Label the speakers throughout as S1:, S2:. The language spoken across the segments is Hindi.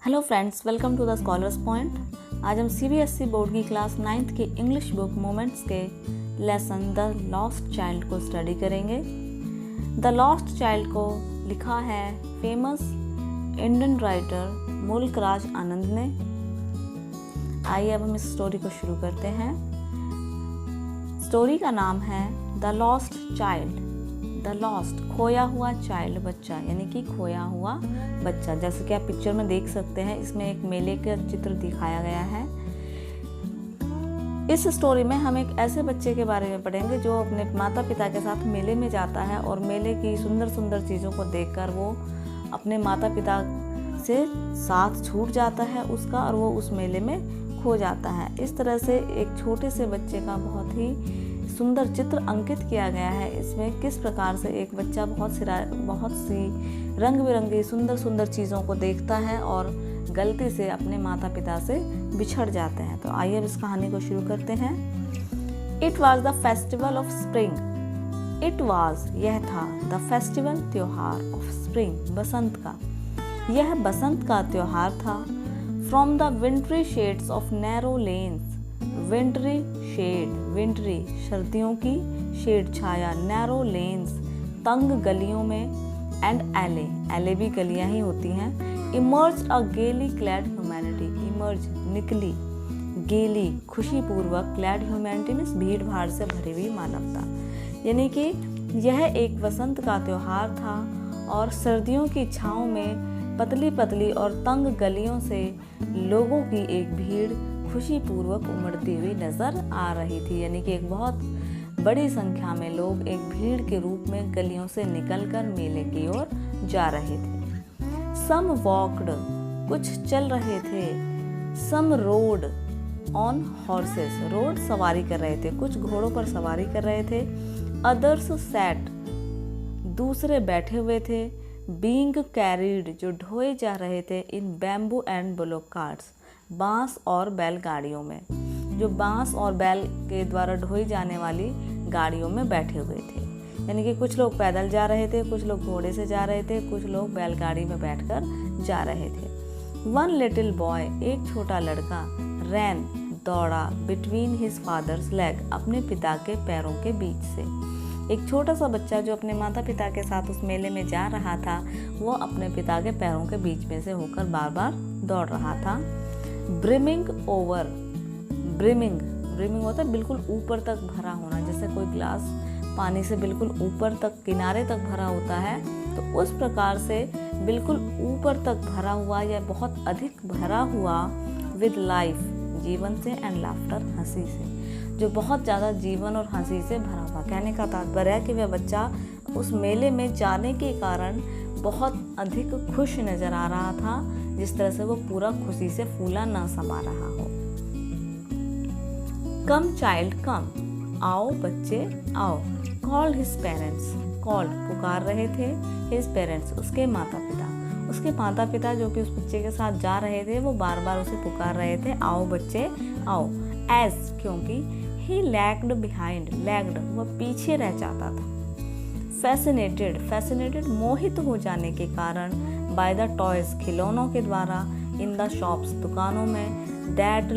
S1: Hello friends, welcome to the scholars point. आज हम सीबीएसई बोर्ड की क्लास 9th की इंग्लिश बुक मोमेंट्स के लेसन द लॉस्ट चाइल्ड को स्टडी करेंगे। द लॉस्ट चाइल्ड को लिखा है फेमस इंडियन राइटर मुल्क राज आनंद ने। आइए अब हम इस स्टोरी को शुरू करते हैं। स्टोरी का नाम है the lost child. The lost, खोया हुआ चाइल्ड, बच्चा, यानी कि खोया हुआ बच्चा। जैसे कि आप पिक्चर में देख सकते हैं, इसमें एक मेले का चित्र दिखाया गया है। इस स्टोरी में हम एक ऐसे बच्चे के बारे में पढ़ेंगे जो अपने माता पिता के साथ मेले में जाता है और मेले की सुंदर सुंदर चीज़ों को देखकर वो अपने माता पिता से साथ छूट जाता है उसका और वो उस मेले में खो जाता है। इस तरह से एक छोटे से बच्चे का बहुत ही सुंदर चित्र अंकित किया गया है। इसमें किस प्रकार से एक बच्चा बहुत सी रंग बिरंगी सुंदर सुंदर चीज़ों को देखता है और गलती से अपने माता पिता से बिछड़ जाते हैं। तो आइए अब इस कहानी को शुरू करते हैं। It was the festival of spring. It was, यह था, द फेस्टिवल, त्योहार, ऑफ स्प्रिंग, बसंत का। यह बसंत का त्योहार था। From the wintry shades of narrow lanes, wintry shade, wintry सर्दियों की, शेड छाया, नैरो लेन्स तंग गलियों में, एंड एले, एले भी गलियां ही होती हैं, इमर्ज अ गेली क्लैड ह्यूमैनिटी, इमर्ज निकली, गेली खुशीपूर्वक, क्लैड ह्यूमैनिटी मीन्स भीड़ भाड़ से भरी हुई मानवता। यानी कि यह एक वसंत का त्योहार था और सर्दियों की छाँव में पतली पतली और तंग गलियों से लोगों की एक भीड़ खुशीपूर्वक उमड़ती हुई नजर आ रही थी। यानी कि एक बहुत बड़ी संख्या में लोग एक भीड़ के रूप में गलियों से निकलकर मेले की ओर जा रहे थे। सम वॉक्ड, कुछ चल रहे थे। सम रोड ऑन हॉर्सेस, रोड सवारी कर रहे थे, कुछ घोड़ों पर सवारी कर रहे थे। अदर्स सैट, दूसरे बैठे हुए थे। बीइंग कैरीड, जो ढोए जा रहे थे। इन बैम्बू एंड बुलोक कार्ट्स, बांस और बैलगाड़ियों में, जो बांस और बैल के द्वारा ढोई जाने वाली गाड़ियों में बैठे हुए थे। यानी कि कुछ लोग पैदल जा रहे थे, कुछ लोग घोड़े से जा रहे थे, कुछ लोग बैलगाड़ी में बैठकर जा रहे थे। वन लिटिल बॉय, एक छोटा लड़का, रैन, दौड़ा, बिटवीन हिज फादर्स लेग, अपने पिता के पैरों के बीच से। एक छोटा सा बच्चा जो अपने माता पिता के साथ उस मेले में जा रहा था, वो अपने पिता के पैरों के बीच में से होकर बार बार दौड़ रहा था। ब्रिमिंग ओवर, ब्रिमिंग होता है बिल्कुल ऊपर तक भरा होना, जैसे कोई ग्लास पानी से बिल्कुल ऊपर तक किनारे तक भरा होता है, तो उस प्रकार से बिल्कुल ऊपर तक भरा हुआ या बहुत अधिक भरा हुआ, विद लाइफ, जीवन से, एंड लाफ्टर, हंसी से, जो बहुत ज़्यादा जीवन और हंसी से भरा हुआ। कहने का तात्पर्य है कि वह बच्चा उस मेले में जाने के कारण बहुत अधिक खुश नजर आ रहा था, जिस तरह से वो पूरा खुशी से फूला ना समा रहा हो। कम चाइल्ड कम, आओ बच्चे आओ। कॉल्ड हिज पेरेंट्स, कॉल्ड पुकार रहे थे, हिज पेरेंट्स उसके माता पिता। उसके माता पिता जो कि उस बच्चे के साथ जा रहे थे, वो बार बार उसे पुकार रहे थे, आओ बच्चे आओ। एज, क्योंकि ही लैग्ड बिहाइंड, लैग्ड वह पीछे रह जाता था। फैसिनेटेड मोहित हो जाने के कारण, बाय द टॉयज, खिलौनों के द्वारा, इन द शॉप्स, दुकानों में, दैट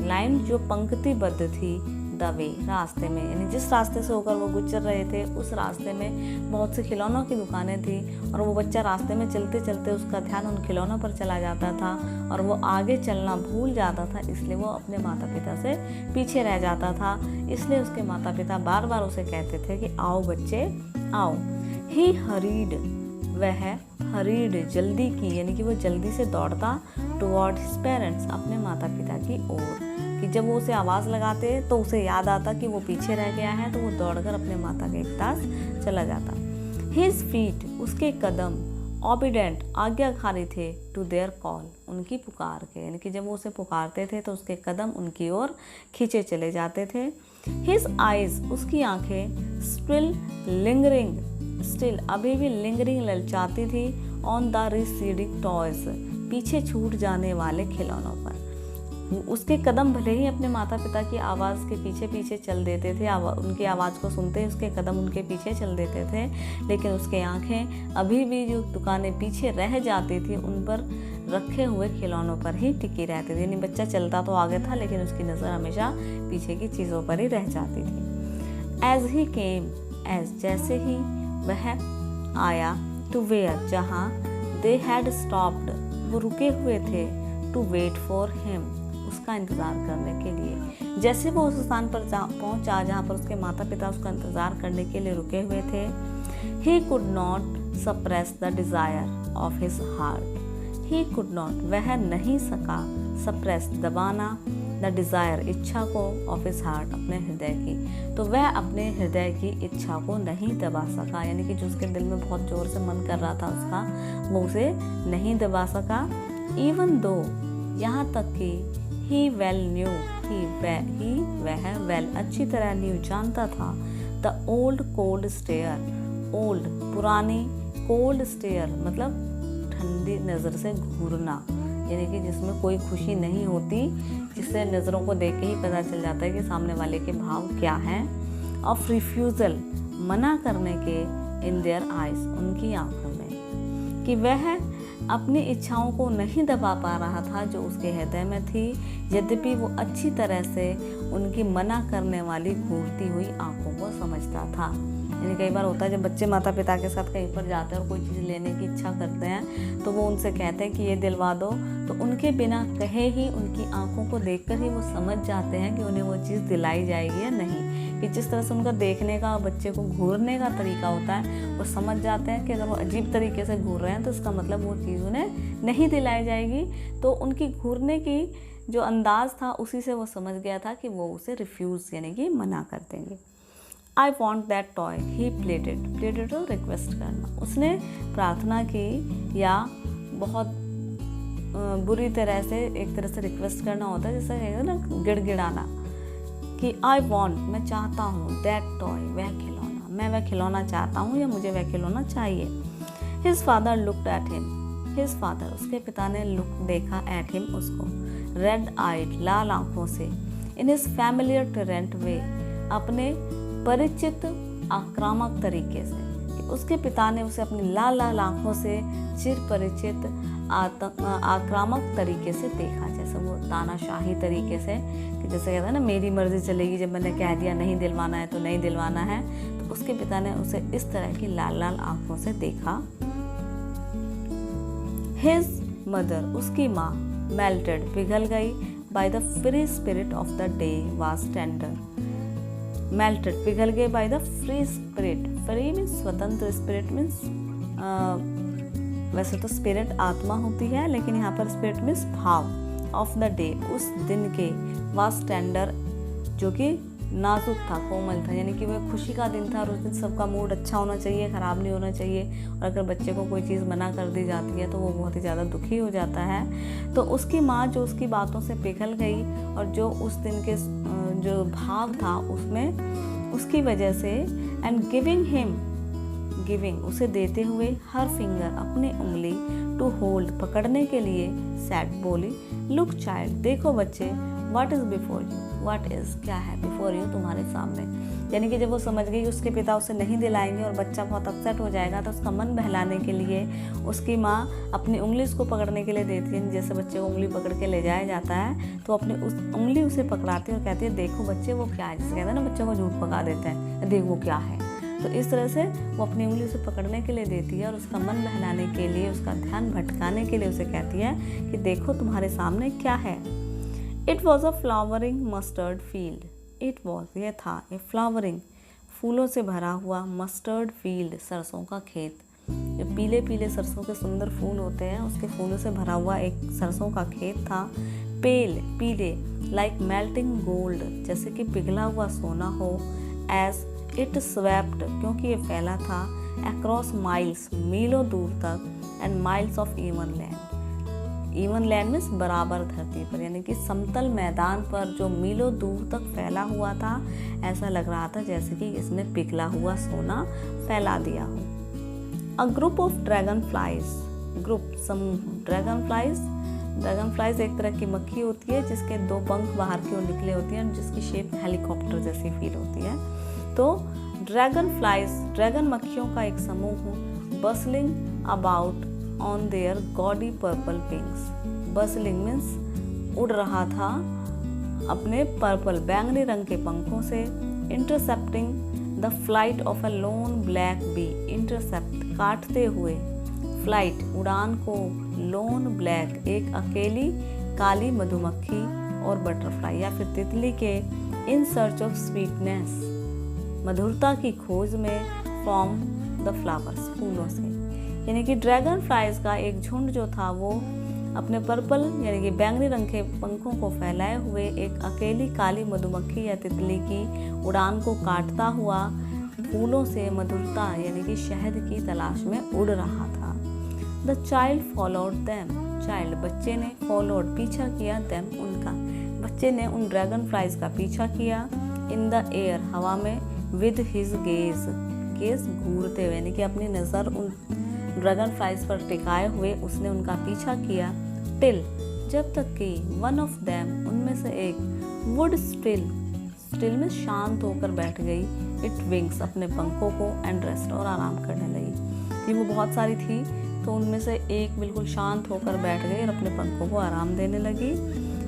S1: लाइंड जो पंक्तिबद्ध थी, द वे, रास्ते में, यानी जिस रास्ते से होकर वो गुजर रहे थे उस रास्ते में बहुत से खिलौनों की दुकानें थी और वो बच्चा रास्ते में चलते चलते उसका ध्यान उन खिलौनों पर चला जाता था और वो आगे चलना भूल जाता था, इसलिए वो अपने माता पिता से पीछे रह जाता था। इसलिए उसके माता पिता बार बार उसे कहते थे कि आओ बच्चे आओ। ही हरीड, वह हरीड, जल्दी की, यानी कि वो जल्दी से दौड़ता, टुवर्ड हिज पेरेंट्स, अपने माता पिता की ओर, कि जब वो उसे आवाज़ लगाते तो उसे याद आता कि वो पीछे रह गया है, तो वो दौड़कर अपने माता के पास चला जाता। हिज फीट, उसके कदम, ऑबिडेंट, आज्ञाकारी थे, टू देयर कॉल, उनकी पुकार के, यानी कि जब वो उसे पुकारते थे तो उसके कदम उनकी ओर खींचे चले जाते थे। हिज आइज, उसकी आंखें, स्टिल लिंगरिंग, स्टिल अभी भी लिंगरिंग, ललचाती थी, ऑन द रिसीडिंग टॉयज, पीछे छूट जाने वाले खिलौनों पर। उसके कदम भले ही अपने माता पिता की आवाज़ के पीछे पीछे चल देते थे, उनकी आवाज़ को सुनते ही उसके कदम उनके पीछे चल देते थे, लेकिन उसके आंखें अभी भी जो दुकानें पीछे रह जाती थी उन पर रखे हुए खिलौनों पर ही टिकी रहती थी। यानी बच्चा चलता तो आगे था, लेकिन उसकी नज़र हमेशा पीछे की चीज़ों पर ही रह जाती थी। एज ही केम, एज जैसे ही वह आया, टू वेयर जहाँ, दे हैड स्टॉप्ड वो रुके हुए थे, टू वेट फॉर हिम उसका इंतज़ार करने के लिए। जैसे वो उस स्थान पर पहुंचा जहाँ पर उसके माता पिता उसका इंतज़ार करने के लिए रुके हुए थे, he could not suppress the desire of his heart, he could not वह नहीं सका, suppress दबाना, the desire इच्छा को, of his heart अपने हृदय की। तो वह अपने हृदय की इच्छा को नहीं दबा सका, यानी कि जो उसके दिल में बहुत ज़ोर से मन कर रहा था उसका, वो उसे नहीं दबा सका। even though यहाँ तक कि he well knew, वह well अच्छी तरह knew जानता था, the old cold stare, old पुरानी, cold stare मतलब ठंडी नज़र से घूरना, यानी कि जिसमें कोई खुशी नहीं होती, जिससे नज़रों को देख के ही पता चल जाता है कि सामने वाले के भाव क्या हैं। of refusal मना करने के, in their eyes उनकी आंखों में, कि वह अपनी इच्छाओं को नहीं दबा पा रहा था जो उसके हृदय में थी, यद्यपि वो अच्छी तरह से उनकी मना करने वाली घूरती हुई आंखों को समझता था। यानी कई बार होता है जब बच्चे माता पिता के साथ कहीं पर जाते हैं और कोई चीज़ लेने की इच्छा करते हैं तो वो उनसे कहते हैं कि ये दिलवा दो, तो उनके बिना कहे ही उनकी आंखों को देखकर ही वो समझ जाते हैं कि उन्हें वो चीज़ दिलाई जाएगी या नहीं। कि जिस तरह से उनका देखने का, बच्चे को घूरने का तरीका होता है, वो समझ जाते हैं कि अगर वो अजीब तरीके से घूर रहे हैं तो इसका मतलब वो चीज़ उन्हें नहीं दिलाई जाएगी। तो उनकी घूरने की जो अंदाज़ था उसी से वो समझ गया था कि वो उसे रिफ्यूज़ यानी कि मना कर देंगे। आई want that toy he plated, plated तो रिक्वेस्ट करना, उसने प्रार्थना की या बहुत बुरी तरह से, एक तरह से रिक्वेस्ट करना होता है, जैसे कहते हैं ना गिड़गिड़ाना, कि आई वॉन्ट मैं चाहता हूँ, दैट टॉय वह खिलौना, मैं वह खिलौना चाहता हूँ या मुझे वह खिलौना चाहिए। His father looked at him, his father उसके पिता ने लुक देखा, एट हिम उसको, रेड आइड लाल आंखों से, इन हिज फैमिलियर टरेंट वे अपने परिचित आक्रामक तरीके से, कि उसके पिता ने उसे अपनी लाल लाल आंखों से चिर परिचित आक्रामक तरीके से देखा, जैसे वो तानाशाही तरीके से, कि जैसे कहता है ना मेरी मर्जी चलेगी, जब मैंने कह दिया नहीं दिलवाना है तो नहीं दिलवाना है, तो उसके पिता ने उसे इस तरह की लाल लाल आंखों से देखा। हिज मदर उसकी माँ मेल्टेड पिघल गई, by the free spirit of the day was tender, melted पिघल गए, by the free spirit, free means स्वतंत्र, स्पिरिट मीन्स वैसे तो स्पिरिट आत्मा होती है, लेकिन यहाँ पर स्पिरिट मीन्स भाव, ऑफ द डे उस दिन के, वाज टेंडर जो कि नाजुक था, कोमल था, यानी कि वह खुशी का दिन था और उस दिन सबका मूड अच्छा होना चाहिए, ख़राब नहीं होना चाहिए, और अगर बच्चे को कोई चीज़ मना कर दी जाती है तो वो बहुत ही ज़्यादा दुखी हो जाता है। तो उसकी माँ जो उसकी बातों से पिघल गई और जो उस दिन के जो भाव था उसमें उसकी वजह से, एंड गिविंग हिम, गिविंग उसे देते हुए, हर फिंगर अपनी उंगली, टू होल्ड पकड़ने के लिए, सैड बोली, लुक चाइल्ड देखो बच्चे, what is before you, what is क्या है, बिफोर यू तुम्हारे सामने। यानी कि जब वो समझ गई उसके पिता उसे नहीं दिलाएंगे और बच्चा बहुत अपसेट हो जाएगा, तो उसका मन बहलाने के लिए उसकी माँ अपनी उंगली उसको पकड़ने के लिए देती है, जैसे बच्चे को उंगली पकड़ के ले जाया जाता है, तो अपनी उस उंगली उसे पकड़ाती है और कहती है देखो बच्चे वो क्या है, जैसे कहते हैं ना बच्चों को झूठ पका देते हैं, देख वो क्या है। तो इस तरह से वो अपनी उंगली उसे पकड़ने के लिए देती है और उसका मन बहलाने के लिए, उसका ध्यान भटकाने के लिए उसे कहती है कि देखो तुम्हारे सामने क्या है। It was a flowering mustard field, it was यह था, ए फ्लावरिंग फूलों से भरा हुआ, मस्टर्ड फील्ड सरसों का खेत, जो पीले पीले सरसों के सुंदर फूल होते हैं उसके फूलों से भरा हुआ एक सरसों का खेत था। पेल पीले, लाइक मेल्टिंग गोल्ड जैसे कि पिघला हुआ सोना हो, एज इट स्वेप्ट क्योंकि ये फैला था, अक्रॉस माइल्स मीलों दूर तक, and miles of even land, even land means बराबर धरती पर, यानी कि समतल मैदान पर जो मीलों दूर तक फैला हुआ था, ऐसा लग रहा था जैसे कि इसने पिघला हुआ सोना फैला दिया हो। A group of dragon flies, group समूह, ड्रैगन फ्लाइज ड्रैगन फ्लाइज एक तरह की मक्खी होती है जिसके 2 पंख बाहर की ओर निकले होती हैं, जिसकी शेप हेलीकॉप्टर जैसी फील होती है। तो ड्रैगन फ्लाइज ड्रैगन मक्खियों का एक समूह bustling about on their gaudy purple wings. Bustling means उड़ रहा था अपने पर्पल बैंगनी रंग के पंखों से। Intercepting the flight of a lone black bee. Intercept काटते हुए, फ्लाइट उड़ान को, लोन ब्लैक एक अकेली काली मधुमक्खी और बटरफ्लाई या फिर तितली के इन सर्च ऑफ स्वीटनेस मधुरता की खोज में फ्रॉम द फ्लावर्स फूलों से। यानी कि ड्रैगन फ्लाइज का एक झुंड जो था वो अपने पर्पल यानी कि बैंगनी रंग के पंखों को फैलाए हुए एक अकेली काली मधुमक्खी या तितली की उड़ान को काटता हुआ फूलों से मधुरता यानी कि शहद की तलाश में उड़ रहा था। The child followed them. Child बच्चे ने, फॉलोड पीछा किया, देम उनका, बच्चे ने उन ड्रैगन फ्लाइज का पीछा किया। इन द एयर हवा में, विद हिज गेज, गेज घूरते हुए यानी कि अपनी नज़र उन ड्रैगन फ्लाइज पर टिकाए हुए उसने उनका पीछा किया। टिल जब तक कि वन ऑफ देम उनमें से एक वुड स्टिल में शांत होकर बैठ गई, इट विंग्स अपने पंखों को, एंड रेस्ट और आराम करने लगी। ये वो बहुत सारी थी तो उनमें से एक बिल्कुल शांत होकर बैठ गई और अपने पंखों को आराम देने लगी।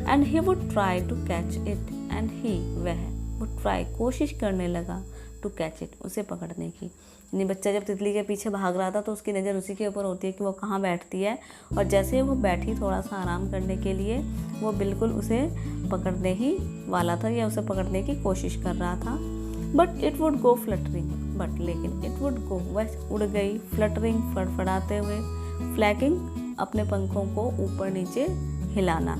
S1: And he would try to catch it, and he वह वुड ट्राई कोशिश करने लगा टू कैच इट उसे पकड़ने की। यानी बच्चा जब तितली के पीछे भाग रहा था तो उसकी नज़र उसी के ऊपर होती है कि वो कहाँ बैठती है, और जैसे वो बैठी थोड़ा सा आराम करने के लिए वो बिल्कुल उसे पकड़ने ही वाला था या उसे पकड़ने की कोशिश कर रहा था। But it would go fluttering, but लेकिन इट वुड गो वह उड़ गई, फ्लटरिंग फड़फड़ाते हुए, फ्लैकिंग अपने पंखों को ऊपर नीचे हिलाना,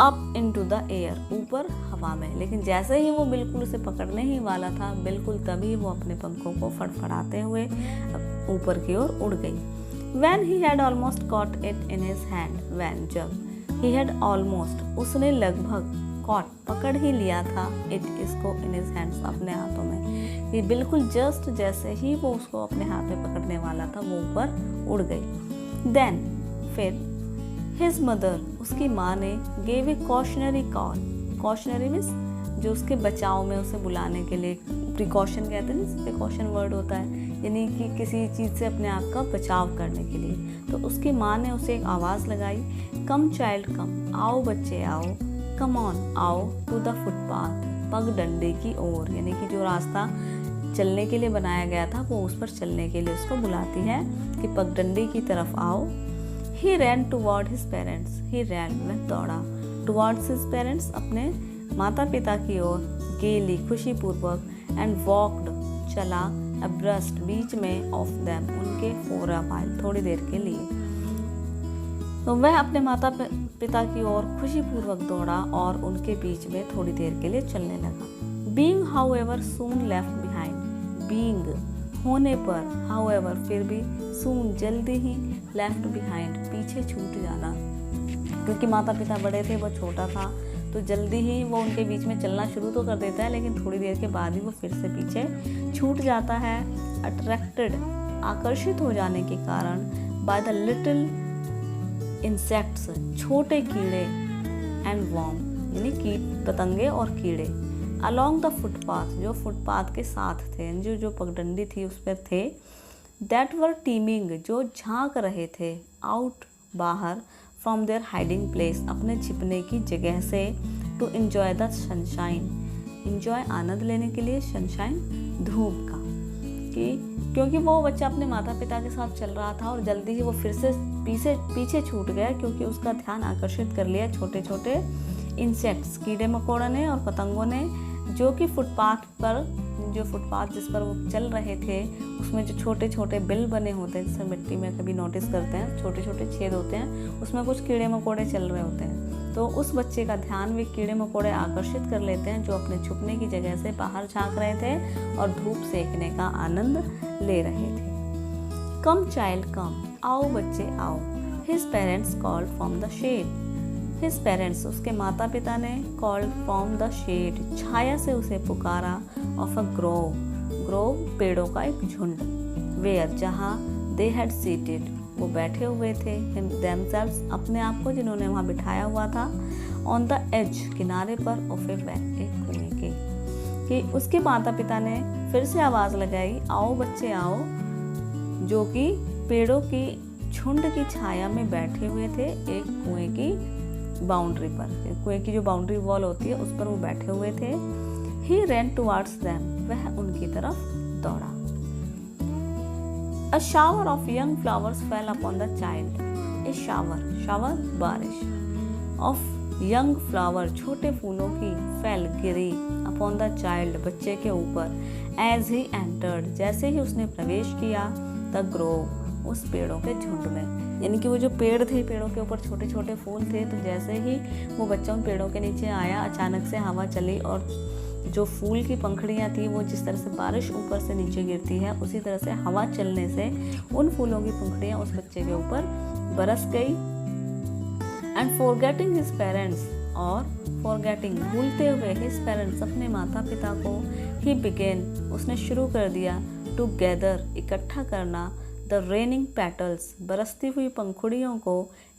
S1: अप इनटू द एयर ऊपर हवा में। लेकिन जैसे ही वो बिल्कुल उसे पकड़ने ही वाला था बिल्कुल तभी वो अपने पंखों को फड़फड़ाते हुए ऊपर की ओर उड़ गई। When he had almost caught it in his hand, when जब he had almost उसने लगभग caught पकड़ ही लिया था it इसको in his hands अपने हाथों में, ये बिल्कुल जस्ट जैसे ही वो उसको अपने हाथ में पकड़ने वाला था वो ऊपर उड़ गई। Then फिर His mother उसकी माँ ने gave a cautionary call, cautionary means जो उसके बचाव में उसे बुलाने के लिए, प्रिकॉशन कहते हैं ना, प्रिकॉशन वर्ड होता है यानी कि किसी चीज़ से अपने आप का बचाव करने के लिए। तो उसकी माँ ने उसे एक आवाज़ लगाई, कम चाइल्ड कम, आओ बच्चे आओ, कम ऑन आओ, टू द फुटपाथ पगडंडे की ओर, यानी कि जो रास्ता चलने के लिए बनाया गया था वो उस पर चलने के लिए उसको बुलाती है कि पगडंडे की तरफ आओ। He ran toward his parents. He ran वह दौड़ा towards his parents अपने माता पिता की ओर, gaily खुशीपूर्वक, and walked चला, abreast बीच में, of them उनके, for a while थोड़ी देर के लिए। तो वह अपने माता पिता की ओर खुशीपूर्वक दौड़ा और उनके बीच में थोड़ी देर के लिए चलने लगा। Being however soon left behind, being होने पर, however फिर भी, soon जल्दी ही, left behind पीछे छूट जाना, क्योंकि माता पिता बड़े थे वो छोटा था तो जल्दी ही वो उनके बीच में चलना शुरू तो कर देता है लेकिन थोड़ी देर के बाद ही वो फिर से पीछे छूट जाता है। अट्रैक्टेड आकर्षित हो जाने के कारण, बाय द लिटिल इंसेक्ट्स छोटे कीड़े, एंड वर्म यानी कीट पतंगे और कीड़े, अलॉन्ग द फुटपाथ जो फुटपाथ के साथ थे, जो पगडंडी थी उस पर थे, दैट वर टीमिंग जो झांक रहे थे, आउट बाहर, फ्रॉम देयर हाइडिंग प्लेस अपने छिपने की जगह से, to enjoy the sunshine enjoy आनंद लेने के लिए, सनशाइन धूप का, कि क्योंकि वो बच्चा अपने माता पिता के साथ चल रहा था और जल्दी ही वो फिर से पीछे छूट गया क्योंकि उसका ध्यान आकर्षित कर लिया छोटे छोटे इंसेक्ट्स कीड़े मकोड़ों ने और पतंगों ने, जो कि फुटपाथ जिस पर वो चल रहे थे उसमें जो छोटे छोटे बिल बने होते हैं, जैसे मिट्टी में कभी नोटिस करते हैं छोटे छोटे छेद होते हैं, उसमें कुछ कीड़े मकोड़े चल रहे होते हैं। तो उस बच्चे का ध्यान वे कीड़े मकोड़े आकर्षित कर लेते हैं जो अपने छुपने की जगह से बाहर झांक रहे थे और धूप सेकने का आनंद ले रहे थे। कम चाइल्ड कम, आओ बच्चे आओ, his parents called from the shade, his parents उसके माता पिता ने, कॉल्ड फ्रॉम द शेड छाया से उसे पुकारा, ऑफ अ ग्रोव पेड़ों का एक झुंड, वेयर जहाँ, दे हैड सीटेड वो बैठे हुए थे, themselves अपने आप को, जिन्होंने वहाँ बिठाया हुआ था, ऑन द एज किनारे पर ऑफ ए वेल एक कुएं के, कि उसके माता पिता ने फिर से आवाज़ लगाई, आओ बच्चे आओ, जो कि पेड़ों की झुंड की छाया में बैठे हुए थे एक कुएं की बाउंड्री पर। कुएं की जो बाउंड्री वॉल होती है उस पर वो बैठे हुए थे। He ran towards them, वह उनकी तरफ दौड़ा। A shower of young flowers fell upon the child. A shower बारिश, of young flower छोटे फूलों की, fell Giri, upon the child बच्चे के ऊपर, as he entered जैसे ही उसने प्रवेश किया, the grove उस पेड़ों के झुंड में। यानी कि वो जो पेड़ थे, पेड़ों के ऊपर छोटे छोटे फूल थे, तो जैसे ही वो बच्चा उन पेड़ों के नीचे आया, अचानक से हवा चली और जो फूल की पंखुड़ियाँ थी, वो जिस तरह से बारिश ऊपर से नीचे गिरती है, उसी तरह से हवा चलने से उन फूलों की पंखुड़ियाँ उस बच्चे के ऊपर बरस गई। एंड फॉरगेटिंग हिज पेरेंट्स, और फॉरगेटिंग भूलते हुए, हिज पेरेंट्स अपने माता पिता को, ही बिगेन उसने शुरू कर दिया, टू गैदर इकट्ठा करना, द रेनिंग पेटल्स बरसती हुई पंखुड़ियों को,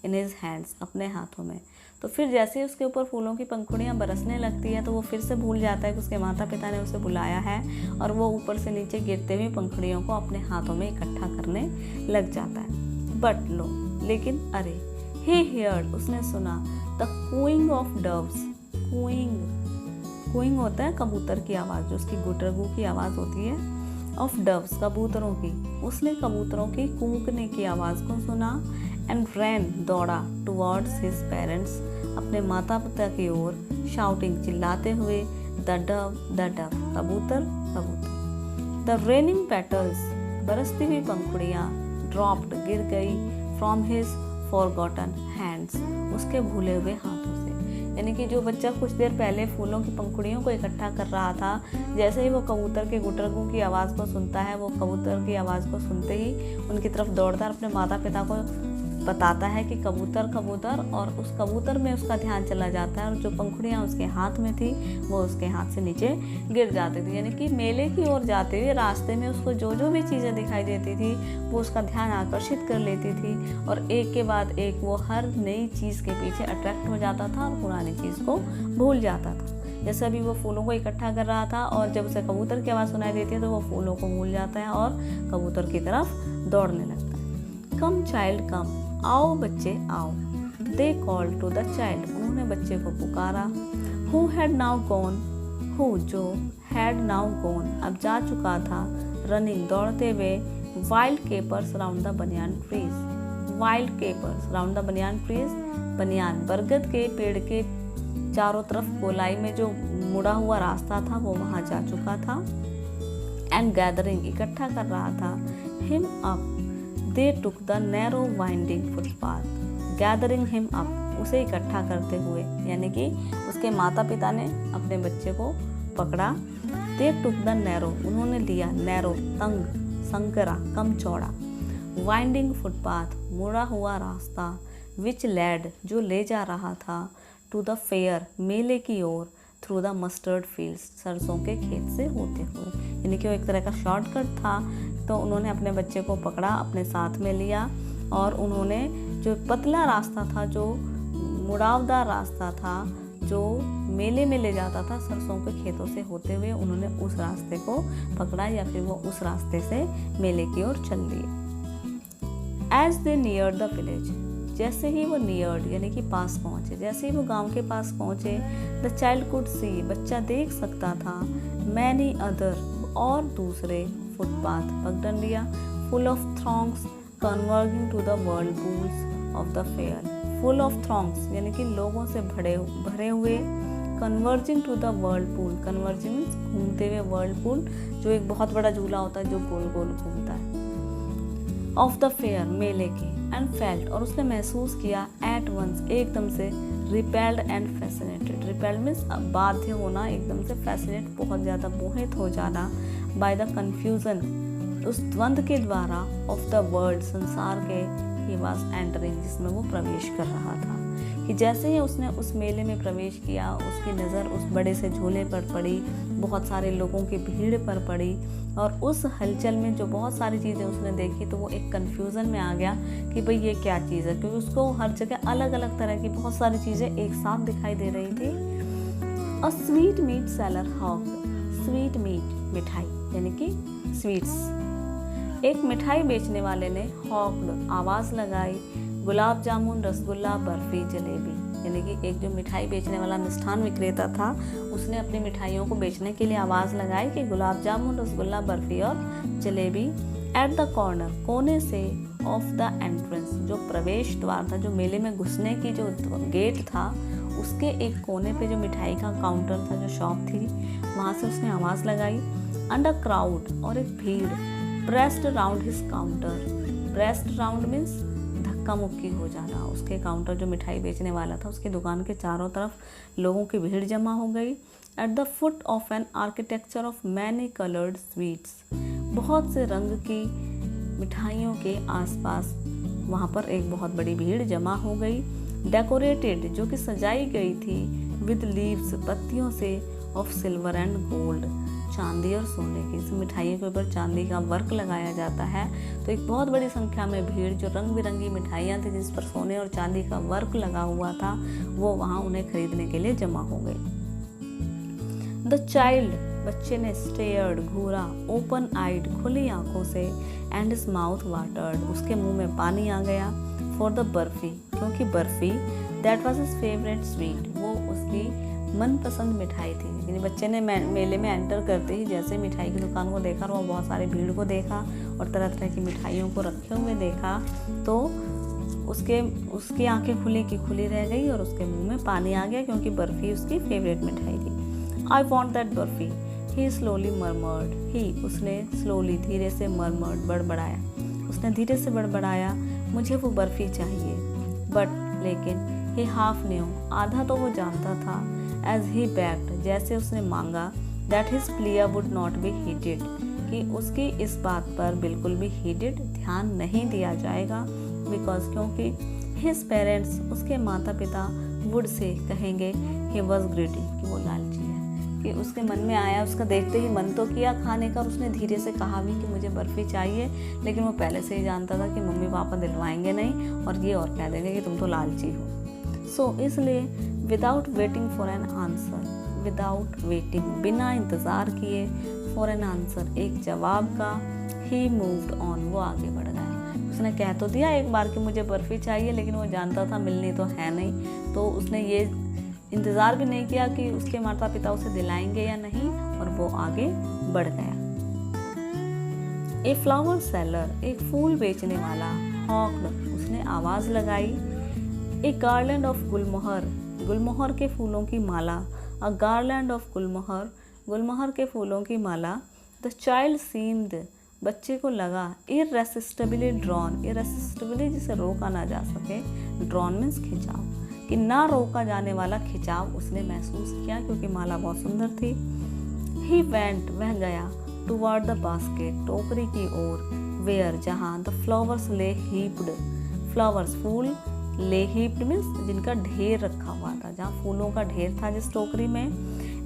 S1: इन हिज हैंड्स अपने हाथों में। तो फिर जैसे ही उसके ऊपर फूलों की पंखुड़ियाँ बरसने लगती है, तो वो फिर से भूल जाता है कि उसके माता पिता ने उसे बुलाया है, और वो ऊपर से नीचे गिरते हुए पंखुड़ियों को अपने हाथों में इकट्ठा करने लग जाता है। बट लो, लेकिन अरे, he heard उसने सुना, the cooing of doves, cooing होता है कबूतर की आवाज़, जो उसकी गुटरगू की आवाज़ होती है, ऑफ डव्स कबूतरों की, उसने कबूतरों की कूकने की आवाज़ को सुना। एंड रैन दौड़ा, टुवर्ड्स हिज पेरेंट्स अपने माता पिता की ओर, शाउटिंग चिल्लाते हुए, द डव कबूतर कबूतर। द रेनिंग पेटल्स बरसती हुई पंखुड़ियाँ, ड्रॉप्ड गिर गई, फ्रॉम हिज फॉरगॉटन हैंड्स उसके भूले हुए हाथों से। यानी कि जो बच्चा कुछ देर पहले फूलों की पंखुड़ियों को इकट्ठा कर रहा था, जैसे ही वो कबूतर के गुटरगू की आवाज़ को सुनता है, वो कबूतर की आवाज़ को सुनते ही उनकी तरफ दौड़ता है, अपने माता पिता को बताता है कि कबूतर कबूतर, और उस कबूतर में उसका ध्यान चला जाता है, और जो पंखुड़ियाँ उसके हाथ में थी वो उसके हाथ से नीचे गिर जाती थी। यानी कि मेले की ओर जाते हुए रास्ते में उसको जो जो भी चीज़ें दिखाई देती थी, वो उसका ध्यान आकर्षित कर लेती थी, और एक के बाद एक वो हर नई चीज़ के पीछे अट्रैक्ट हो जाता था और पुरानी चीज़ को भूल जाता था। जैसे अभी वो फूलों को इकट्ठा कर रहा था, और जब उसे कबूतर की आवाज़ सुनाई देती है तो वो फूलों को भूल जाता है और कबूतर की तरफ दौड़ने लगता है। कम चाइल्ड कम, आओ बच्चे आओ। They call to the child, उन्होंने बच्चे को पुकारा। Who had now gone, who जो, हैड नाउ गॉन अब जा चुका था, रनिंग दौड़ते हुए, wild capers round the banyan trees, wild capers round the banyan trees, banyan बरगद के पेड़ के चारों तरफ गोलाई में जो मुड़ा हुआ रास्ता था वो वहाँ जा चुका था। एंड गैदरिंग इकट्ठा कर रहा था, him up they took the narrow winding footpath, gathering him up उसे इकट्ठा करते हुए, यानी कि उसके माता पिता ने अपने बच्चे को पकड़ा। दे टुक द नैरो उन्होंने लिया, नैरो तंग, संकरा कम चौड़ा, वाइंडिंग फुटपाथ मुड़ा हुआ रास्ता, विच लैड जो ले जा रहा था, टू द फेयर मेले की ओर, थ्रू द मस्टर्ड फील्ड्स सरसों के खेत से होते हुए। यानी कि वो एक तरह का शॉर्टकट था। तो उन्होंने अपने बच्चे को पकड़ा, अपने साथ में लिया, और उन्होंने जो पतला रास्ता था, जो मुड़ावदार रास्ता था, जो मेले में ले जाता था सरसों के खेतों से होते हुए, उन्होंने उस रास्ते को पकड़ा, या फिर वो उस रास्ते से मेले की ओर चल दिए। As they near the village, जैसे ही वो नियर्ड यानी कि पास पहुँचे, जैसे ही वो गांव के पास पहुँचे, द चाइल्ड कुड सी बच्चा देख सकता था, मैनी अदर और दूसरे फुटपाथ पगडंडिया, full of throngs converging to the whirlpools of the fair, full of throngs यानी कि लोगों से भरे हुए, converging to the whirlpool, converging घूमते हुए, व्हर्लपूल जो एक बहुत बड़ा झूला होता है जो गोल गोल घूमता है, ऑफ द फेयर मेले के, एंड फेल्ट और उसने महसूस किया, एट वंस एकदम से, repelled and fascinated, repelled means बाध्य होना, एकदम से, फैसिनेट बहुत ज़्यादा मोहित हो जाना, बाय द कन्फ्यूजन उस द्वंद के द्वारा, ऑफ द वर्ल्ड संसार के, ही वॉज एंटरिंग, जिसमें वो प्रवेश कर रहा था, कि जैसे ही उसने उस मेले में प्रवेश किया उसकी नज़र उस बड़े से झूले पर पड़ी, बहुत सारे लोगों की भीड़ पर पड़ी, और उस हलचल में जो बहुत सारी चीज़ें उसने देखी तो वो एक कन्फ्यूज़न में आ गया कि भाई ये क्या चीज़ है, क्योंकि उसको हर जगह अलग अलग तरह की बहुत सारी चीज़ें एक साथ दिखाई दे रही थी। A sweetmeat seller hawk, sweetmeat मिठाई यानी कि स्वीट्स, एक मिठाई बेचने वाले ने हॉक्ड आवाज़ लगाई, गुलाब जामुन, रसगुल्ला, बर्फ़ी, जलेबी, यानी कि एक जो मिठाई बेचने वाला मिष्ठान विक्रेता था उसने अपनी मिठाइयों को बेचने के लिए आवाज़ लगाई कि गुलाब जामुन, रसगुल्ला, बर्फ़ी और जलेबी। एट द कॉर्नर, कोने से, ऑफ द एंट्रेंस, जो प्रवेश द्वार था, जो मेले में घुसने की जो गेट था उसके एक कोने पे जो मिठाई का काउंटर था, जो शॉप थी, वहाँ से उसने आवाज़ लगाई। अंडर क्राउड, और एक भीड़, pressed round his counter, pressed round means धक्का मुक्की हो जाना, उसके काउंटर जो मिठाई बेचने वाला था उसकी दुकान के चारों तरफ लोगों की भीड़ जमा हो गई। At the foot of an architecture of many coloured sweets, बहुत से रंग की मिठाइयों के आसपास वहाँ पर एक बहुत बड़ी भीड़ जमा हो गई। डेकोरेटेड, जो कि सजाई गई थी, विद लीव्स, पत्तियों से, ऑफ सिल्वर एंड गोल्ड, चांदी और सोने की, इस मिठाइयों के ऊपर चांदी का वर्क लगाया जाता है। तो एक बहुत बड़ी संख्या में भीड़, जो रंग बिरंगी मिठाइयाँ थी जिस पर सोने और चांदी का वर्क लगा हुआ था, वो वहाँ उन्हें खरीदने के लिए जमा हो गई। द चाइल्ड, बच्चे ने, स्टेयर्ड, घूरा, ओपन आइड, खुली आंखों से, एंड हिज माउथ वाटर्ड, उसके मुंह में पानी आ गया, फॉर द बर्फी, क्योंकि barfi, that was his favourite sweet, वो उसकी मनपसंद मिठाई थी। लेकिन बच्चे ने मेले में एंटर करते ही जैसे मिठाई की दुकान को देखा और वो बहुत सारी भीड़ को देखा और तरह तरह की मिठाइयों को रखे हुए देखा, तो उसकी आंखें खुली की खुली रह गई और उसके मुंह में पानी आ गया, क्योंकि बर्फी उसकी फेवरेट मिठाई थी। I want that barfi, he slowly murmured, he, उसने, स्लोली, धीरे से, मरमर्ड, बड़बड़ाया, उसने धीरे से बड़बड़ाया, मुझे वो बर्फी चाहिए। बट, लेकिन, ही हाफ न्यू, आधा तो वो जानता था, एज ही बेग्ड, जैसे उसने मांगा, that his plea would not be heated, कि उसकी इस बात पर बिल्कुल भी हीटेड, ध्यान नहीं दिया जाएगा, बिकॉज, क्योंकि, हिज पेरेंट्स, उसके माता पिता, वुड से, कहेंगे, ही वॉज ग्रीडी, कि वो लालची है, कि उसके मन में आया, उसका देखते ही मन तो किया खाने का, उसने धीरे से कहा भी कि मुझे बर्फ़ी चाहिए, लेकिन वो पहले से ही जानता था कि मम्मी पापा दिलवाएंगे नहीं और ये और कह देंगे कि तुम तो लालची हो। सो इसलिए without waiting for an answer, without waiting, बिना इंतज़ार किए, फॉर एन आंसर, एक जवाब का, ही मूव्ड ऑन, वो आगे बढ़ गया। उसने कह तो दिया एक बार कि मुझे बर्फ़ी चाहिए, लेकिन वो जानता था मिलनी तो है नहीं, तो उसने ये इंतज़ार भी नहीं किया कि उसके माता पिता उसे दिलाएंगे या नहीं, और वो आगे बढ़ गया। ए फ्लावर सेलर, एक फूल बेचने वाला, हॉक्ड, उसने आवाज़ लगाई। ए गार्लैंड ऑफ गुलमोहर, गुलमोहर के फूलों की माला, अ गार्लैंड ऑफ गुलमोहर, गुलमोहर के फूलों की माला। द चाइल्ड सीम्ड, बच्चे को लगा, इररेसिस्टिबली ड्रॉन, इररेसिस्टिबली जिसे रोका ना जा सके, ड्रॉन मीन्स खिंचाव, कि ना रोका जाने वाला खिंचाव उसने महसूस किया, क्योंकि माला बहुत सुंदर थी। ही वेंट, वह गया, टुवर्ड द बास्केट, टोकरी की ओर, वेयर, जहाँ, द फ्लावर्स ले हीप्ड, फ्लावर्स, फूल, ले हीप्ड मीन्स जिनका ढेर रखा हुआ था, जहाँ फूलों का ढेर था जिस टोकरी में।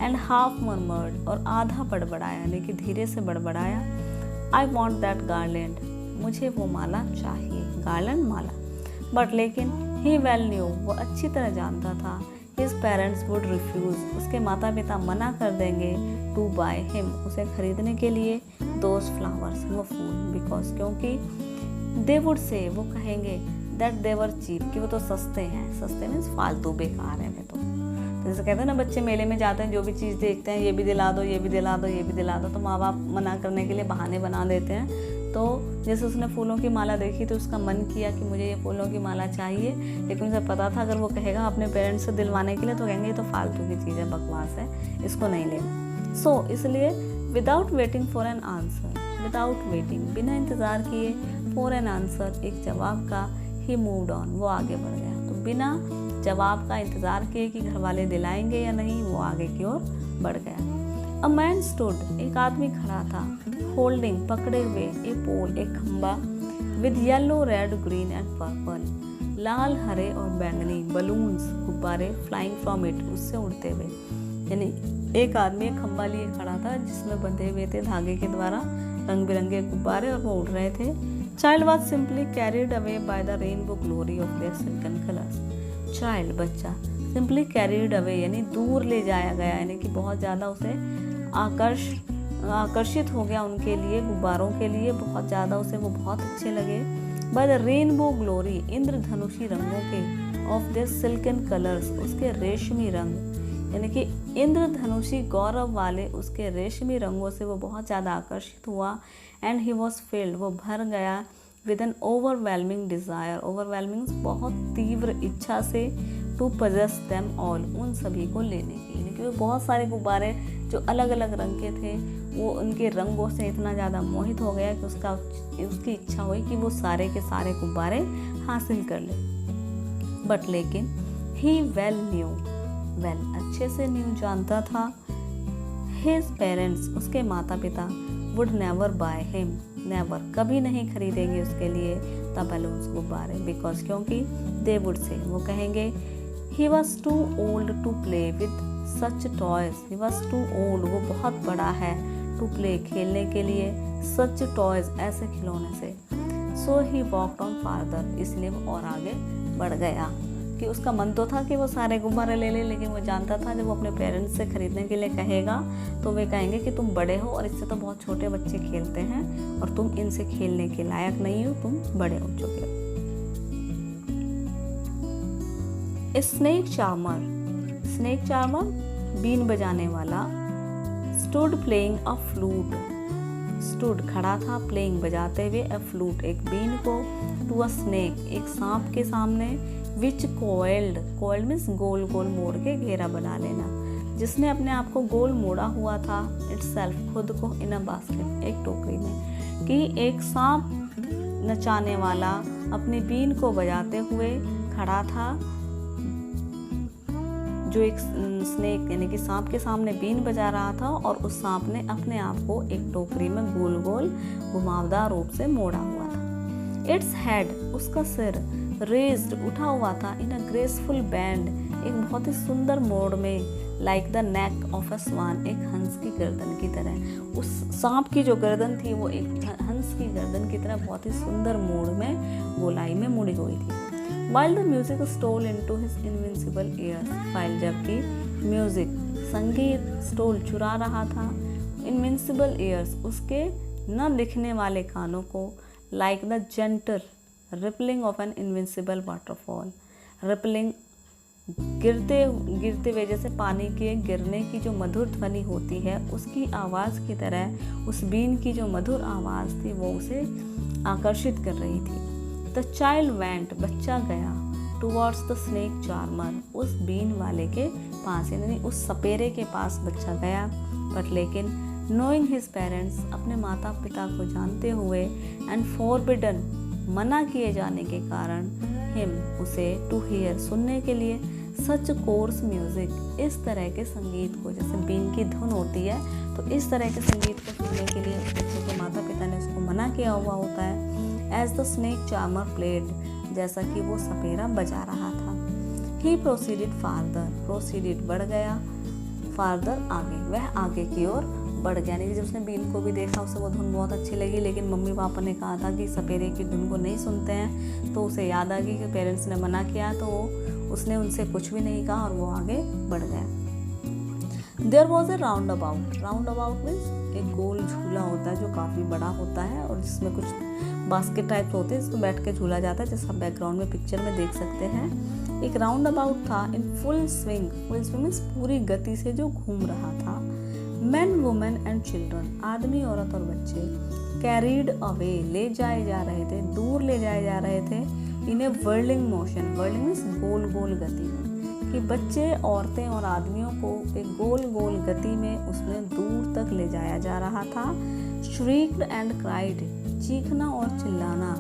S1: एंड हाफ मर्मर्ड, और आधा बड़बड़ाया, यानी कि धीरे से बड़बड़ाया, आई वॉन्ट दैट गार्लैंड, मुझे वो माला चाहिए, गार्लैंड, माला। बट, लेकिन, ही वेल न्यू, वो अच्छी तरह जानता था, हिज पेरेंट्स वुड रिफ्यूज़, उसके माता पिता मना कर देंगे, टू बाय हिम, उसे खरीदने के लिए, दोज फ्लावर्स, वो फूल, बिकॉज, क्योंकि, दे वुड से, वो कहेंगे, दैट दे वर चीप, कि वो तो सस्ते हैं, सस्ते मीन्स फालतू, बेकार है वे तो जैसे कहते हैं ना, बच्चे मेले में जाते हैं, जो भी चीज़ देखते हैं, ये भी दिला दो, ये भी दिला दो, ये भी दिला दो, तो माँ बाप मना करने के लिए बहाने बना देते हैं। तो जैसे उसने फूलों की माला देखी तो उसका मन किया कि मुझे ये फूलों की माला चाहिए, लेकिन उसे पता था अगर वो कहेगा अपने पेरेंट्स से दिलवाने के लिए तो कहेंगे ये तो फालतू की चीज़ है, बकवास है, इसको नहीं लेना। सो इसलिए without waiting for an answer, without waiting, बिना इंतज़ार किए, फॉर एन आंसर, एक जवाब का, ही मूव्ड ऑन, वो आगे बढ़ गया। तो बिना जवाब का इंतज़ार किए कि घर वाले दिलाएंगे या नहीं, वो आगे की ओर बढ़ गया। अ मैन स्टूड, एक आदमी खड़ा था, होल्डिंग, पकड़े हुए, ए पोल, एक खंबा, with yellow, red, green and purple. लाल, हरे और बैंगनी बलून्स, गुब्बारे फ्लाइंग फ्रॉम इट, उससे उड़ते हुए। यानी एक आदमी एक खंभा लिए खड़ा था जिसमें बंधे हुए थे धागे के द्वारा रंग बिरंगे गुब्बारे और वो उड़ रहे थे। Child was simply carried away by the rainbow glory of their silken colours. Child, बच्चा, सिंपली कैरिड अवे यानी दूर ले जाया गया, यानी कि बहुत ज़्यादा उसे आकर्षित हो गया उनके लिए, गुब्बारों के लिए बहुत ज़्यादा उसे वो बहुत अच्छे लगे। बाय द रेनबो ग्लोरी, इंद्रधनुषी रंगों के, ऑफ देयर सिल्कन कलर्स, उसके रेशमी रंग, यानी कि इंद्रधनुषी गौरव वाले उसके रेशमी रंगों से वो बहुत ज़्यादा आकर्षित हुआ। एंड ही वॉज फिल्ड, वो भर गया with N overwhelming desire, overwhelming बहुत तीव्र इच्छा से, टू पजेस देम ऑल, उन सभी को लेने की। यानी कि वो बहुत सारे गुब्बारे जो अलग अलग रंग के थे वो उनके रंगों से इतना ज़्यादा मोहित हो गया कि उसकी इच्छा हुई कि वो सारे के सारे गुब्बारे हासिल कर ले। बट लेकिन ही वेल न्यू, वेल अच्छे से न्यू जानता था, हिज पेरेंट्स, उसके माता पिता, would never by him, never कभी नहीं खरीदेंगे उसके लिए द बलून्स, गुब्बारे, बिकॉज क्योंकि दे वुड से, वो कहेंगे he was too old to play with such toys, he was too old, वो बहुत बड़ा है, टू प्ले खेलने के लिए, सच टॉयज ऐसे खिलौने से। सो ही वॉकड ऑन फार्दर, इसलिए वो और आगे बढ़ गया, कि उसका मन तो था कि वो सारे गुब्बारे ले ले, लेकिन वो जानता था जब वो अपने पेरेंट्स से खरीदने के लिए कहेगा तो वे कहेंगे कि तुम बड़े हो और इससे तो बहुत छोटे बच्चे खेलते हैं और तुम इनसे खेलने के लायक नहीं हो, तुम बड़े हो चुके हो। स्नेक चार्मर, स्नेक चार्मर बीन बजाने वाला, stood playing a flute, stood खड़ा था, प्लेइंग बजाते हुए, अ फ्लूट एक बीन को, टू अ स्नेक एक सांप के सामने, विच कोइल्ड, कोइल्ड मीन्स गोल गोल मोड़ के घेरा बना लेना, जिसने अपने आप को गोल मोड़ा हुआ था, इटसेल्फ खुद को, इन अ बास्केट एक टोकरी में, कि एक सांप नचाने वाला अपनी बीन को बजाते हुए खड़ा था, जो एक स्नेक यानी कि सांप के सामने बीन बजा रहा था और उस सांप ने अपने आप को एक टोकरी में गोल गोल घुमावदार रूप से मोड़ा हुआ था। इट्स हेड, उसका सिर, रेज्ड उठा हुआ था, इन अ ग्रेसफुल बैंड एक बहुत ही सुंदर मोड़ में, like the neck of a swan एक हंस की गर्दन की तरह, उस सांप की जो गर्दन थी वो एक हंस की गर्दन की तरह बहुत ही सुंदर मोड़ में गोलाई में मुड़ी हुई थी। While the music stole into his invincible ears, while जबकि म्यूजिक संगीत स्टोल चुरा रहा था, invincible ears उसके न दिखने वाले कानों को, like the gentle rippling of an invincible waterfall, rippling गिरते गिरते हुए जैसे पानी के गिरने की जो मधुर ध्वनि होती है उसकी आवाज़ की तरह उस बीन की जो मधुर आवाज़ थी वो उसे आकर्षित कर रही थी। द चाइल्ड वेंट, बच्चा गया, टुवर्ड्स द स्नेक चार्मर उस बीन वाले के पास, यानी उस सपेरे के पास बच्चा गया। बट लेकिन नोइंग हिज पेरेंट्स अपने माता पिता को जानते हुए, एंड फॉरबिडन मना किए जाने के कारण, हिम उसे, टू हियर सुनने के लिए, सच कोर्स म्यूजिक इस तरह के संगीत को, जैसे बीन की धुन होती है तो इस तरह के संगीत को सुनने के लिए बच्चे के माता पिता ने उसको मना किया हुआ होता है। As the snake charmer played, जैसा कि वो सपेरा बजा रहा था। ही प्रोसीडेड फार्दर, प्रोसीडेड बढ़ गया, फार्दर आगे, वह आगे की ओर बढ़ गया। यानी कि जब उसने बीन को भी देखा उसे वो धुन बहुत अच्छी लगी, लेकिन मम्मी पापा ने कहा था कि सपेरे की धुन को नहीं सुनते हैं, तो उसे याद आ गई कि पेरेंट्स ने मना किया, तो उसने उनसे कुछ भी नहीं कहा और वो आगे बढ़ गया। There was a roundabout, roundabout means एक गोल झूला होता है जो काफ़ी बड़ा होता है और जिसमें कुछ बास्केट टाइप होते हैं, इसमें बैठ के झूला जाता है, जैसा बैकग्राउंड में पिक्चर में देख सकते हैं। एक राउंड अबाउट था in full swing, full swing means पूरी गति से जो घूम रहा था। मेन वुमेन एंड चिल्ड्रन, आदमी औरत और बच्चे, कैरीड अवे ले जाए जा रहे थे, दूर ले जाए जा रहे थे, इन ए वर्लिंग मोशन, वर्लिंग मीन्स गोल गोल गति में, कि बच्चे औरतें और आदमियों को एक गोल गोल गति में उसमें दूर तक ले जाया जा रहा था। श्रीक्ड एंड क्राइड, चीखना और चिल्लाना,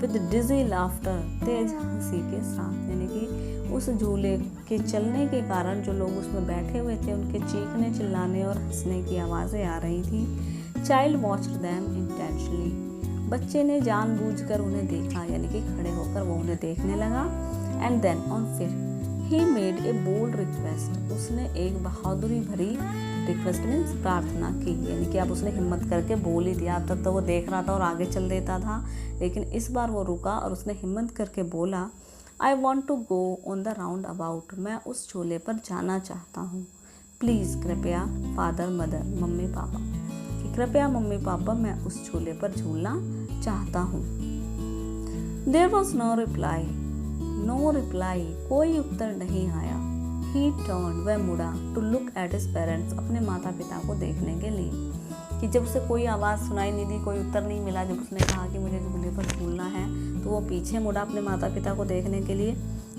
S1: विद डिजी लाफ्टर, तेज हंसी के साथ, यानी कि उस झूले के चलने के कारण जो लोग उसमें बैठे हुए थे उनके चीखने चिल्लाने और हंसने की आवाज़ें आ रही थी। चाइल्ड वॉच्ड देम इंटेंशनली, बच्चे ने जानबूझकर उन्हें देखा, यानी कि खड़े होकर वो उन्हें देखने लगा। एंड देन और फिर he made a bold request, उसने एक बहादुरी भरी रिक्वेस्ट मीन्स प्रार्थना की, यानी कि अब उसने हिम्मत करके बोल ही दिया। अब तक तो वो देख रहा था और आगे चल देता था, लेकिन इस बार वो रुका और उसने हिम्मत करके बोला, I want to go on the roundabout, मैं उस झूले पर जाना चाहता हूँ। प्लीज़ कृपया फादर मदर, मम्मी पापा, कि कृपया मम्मी पापा मैं उस झूले पर झूलना चाहता हूँ। There was no reply, no reply, कोई उत्तर नहीं आया। ही टर्न, वह मुड़ा, to look at his parents, अपने माता पिता को देखने के लिए, कि जब उसे कोई आवाज़ सुनाई नहीं दी, कोई उत्तर नहीं मिला जब उसने कहा कि मुझे झूले पर झूलना है, तो वो पीछे मुड़ा अपने माता पिता को देखने के लिए।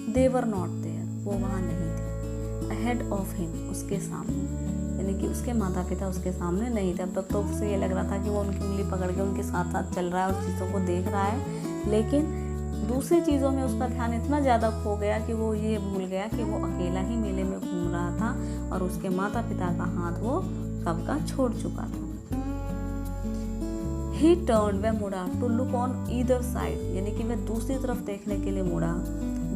S1: दे वर नॉट देयर, वो वहाँ नहीं थे। अहेड ऑफ हिम, उसके सामने, यानी कि उसके माता पिता उसके सामने नहीं थे। अब तक तो उसे ये लग रहा था कि वो उनकी उंगली पकड़ के उनके साथ साथ चल रहा है और चीज़ों को देख रहा है, लेकिन दूसरी चीज़ों में उसका ध्यान इतना ज़्यादा खो गया कि वो ये भूल गया कि वो अकेला ही मेले में घूम रहा था और उसके माता पिता का हाथ वो कब का छोड़ चुका था। ही टर्न, वह मुड़ा, to look on either side, यानी कि वह दूसरी तरफ देखने के लिए मुड़ा।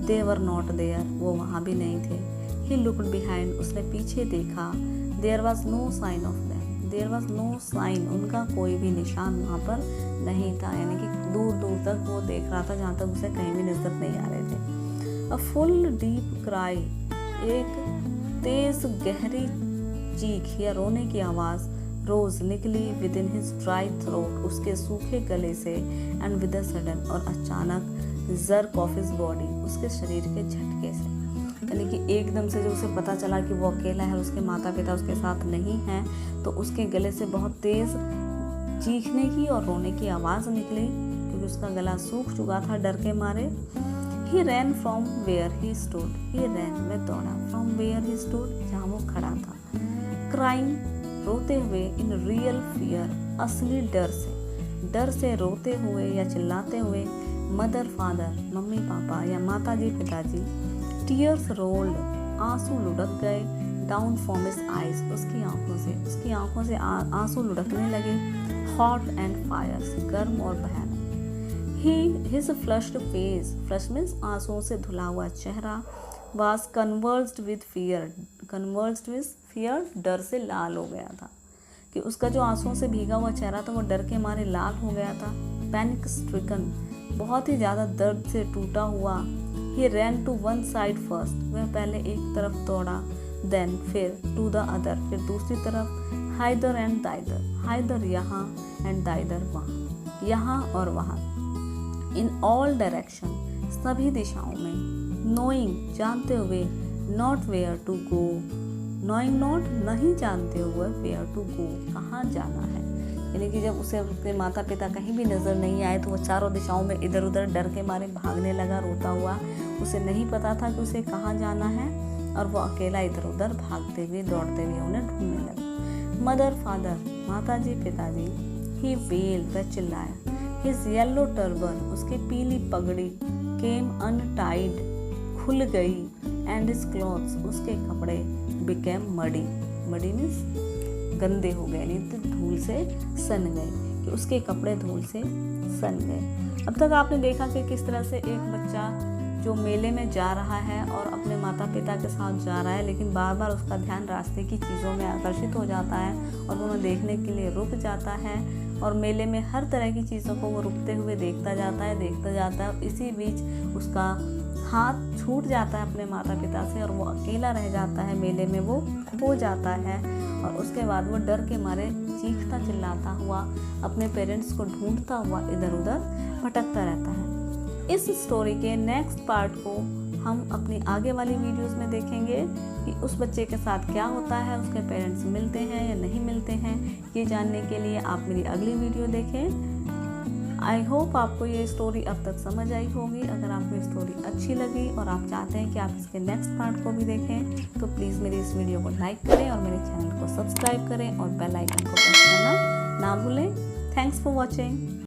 S1: दे वर नॉट देयर, वो वहाँ भी नहीं थे। ही लुक्ड बिहाइंड, उसने पीछे देखा। There was no sign of them, there was no sign, उनका कोई भी निशान वहाँ पर नहीं था, यानी कि दूर दूर तक वो देख रहा था जहाँ तक उसे कहीं भी नजर नहीं आ रहे थे। अ फुल डीप क्राई, एक तेज गहरी चीख या रोने की आवाज़ रोज निकली with in his dry throat, उसके सूखे गले से। एंड विद अ सडन, और अचानक, जर्क ऑफ हिज बॉडी, उसके शरीर के झटके से, यानी कि एकदम से जब उसे पता चला कि वो अकेला है, उसके माता पिता उसके साथ नहीं हैं, तो उसके गले से बहुत तेज चीखने की और रोने की आवाज़ निकली, क्योंकि उसका गला सूख चुका था डर के मारे। He ran from where he stood, he ran, वह दौड़ा, फ्रॉम वेयर ही स्टूड, जहाँ वो खड़ा था। क्राइंग, रोते हुए, इन रियल फियर, असली डर से रोते हुए या चिल्लाते हुए। मदर फादर, मम्मी पापा या माता जी पिताजी। टीयर्स रोल्ड, आंसू लुढ़क गए। डाउन फ्रॉम हिज आइज, उसकी आंखों से आंसू लुढ़कने लगे। हॉट एंड फायर्स, गर्म और भयानक। His flushed face, flush means आंसुओं से धुला हुआ चेहरा। वाज कन्वर्स्ड विद फियर, डर से लाल हो गया था, कि उसका जो आंसुओं से भीगा हुआ चेहरा था वो डर के मारे लाल हो गया था। पैनिक स्ट्रिकन, बहुत ही ज़्यादा दर्द से टूटा हुआ। He ran to one side first, वह पहले एक तरफ दौड़ा, देन फिर टू द अदर, फिर दूसरी तरफ। हाइदर एंड दाइदर, हाइदर यहाँ एंड दाइदर वहाँ, यहाँ और वहाँ। इन ऑल डायरेक्शन, सभी दिशाओं में। नोइंग, जानते हुए। Not where to go, knowing not, नहीं जानते हुए, वेयर टू गो, कहाँ जाना है। यानी कि जब उसे उसके माता पिता कहीं भी नज़र नहीं आए तो वो चारों दिशाओं में इधर उधर डर के मारे भागने लगा, रोता हुआ। उसे नहीं पता था कि उसे कहाँ जाना है और वो अकेला इधर उधर भागते हुए दौड़ते हुए उन्हें ढूंढने लगा। मदर फादर, माता जी पिताजी। ही वेल्ड, वह चिल्लाया। हिज येलो टर्बन, उसकी पीली पगड़ी। केम अनटाइड, खुल गई। एंड हिज क्लॉथ्स, उसके कपड़े। बिकेम मडी, मडी मीन्स गंदे हो गए, नहीं तो धूल से सन गए, कि उसके कपड़े धूल से सन गए। अब तक आपने देखा कि किस तरह से एक बच्चा जो मेले में जा रहा है और अपने माता पिता के साथ जा रहा है, लेकिन बार बार उसका ध्यान रास्ते की चीज़ों में आकर्षित हो जाता है और वो उन्हें देखने के लिए रुक जाता है, और मेले में हर तरह की चीज़ों को वो रुकते हुए देखता जाता है। और इसी बीच उसका हाथ छूट जाता है अपने माता पिता से और वो अकेला रह जाता है, मेले में वो खो जाता है। और उसके बाद वो डर के मारे चीखता चिल्लाता हुआ अपने पेरेंट्स को ढूंढता हुआ इधर उधर भटकता रहता है। इस स्टोरी के नेक्स्ट पार्ट को हम अपनी आगे वाली वीडियोस में देखेंगे कि उस बच्चे के साथ क्या होता है, उसके पेरेंट्स मिलते हैं या नहीं मिलते हैं। ये जानने के लिए आप मेरी अगली वीडियो देखें। आई होप आपको ये स्टोरी अब तक समझ आई होगी। अगर आपको ये स्टोरी अच्छी लगी और आप चाहते हैं कि आप इसके नेक्स्ट पार्ट को भी देखें तो प्लीज़ मेरी इस वीडियो को लाइक करें और मेरे चैनल को सब्सक्राइब करें और बेल आइकन को प्रेस करना ना भूलें। Thanks for watching.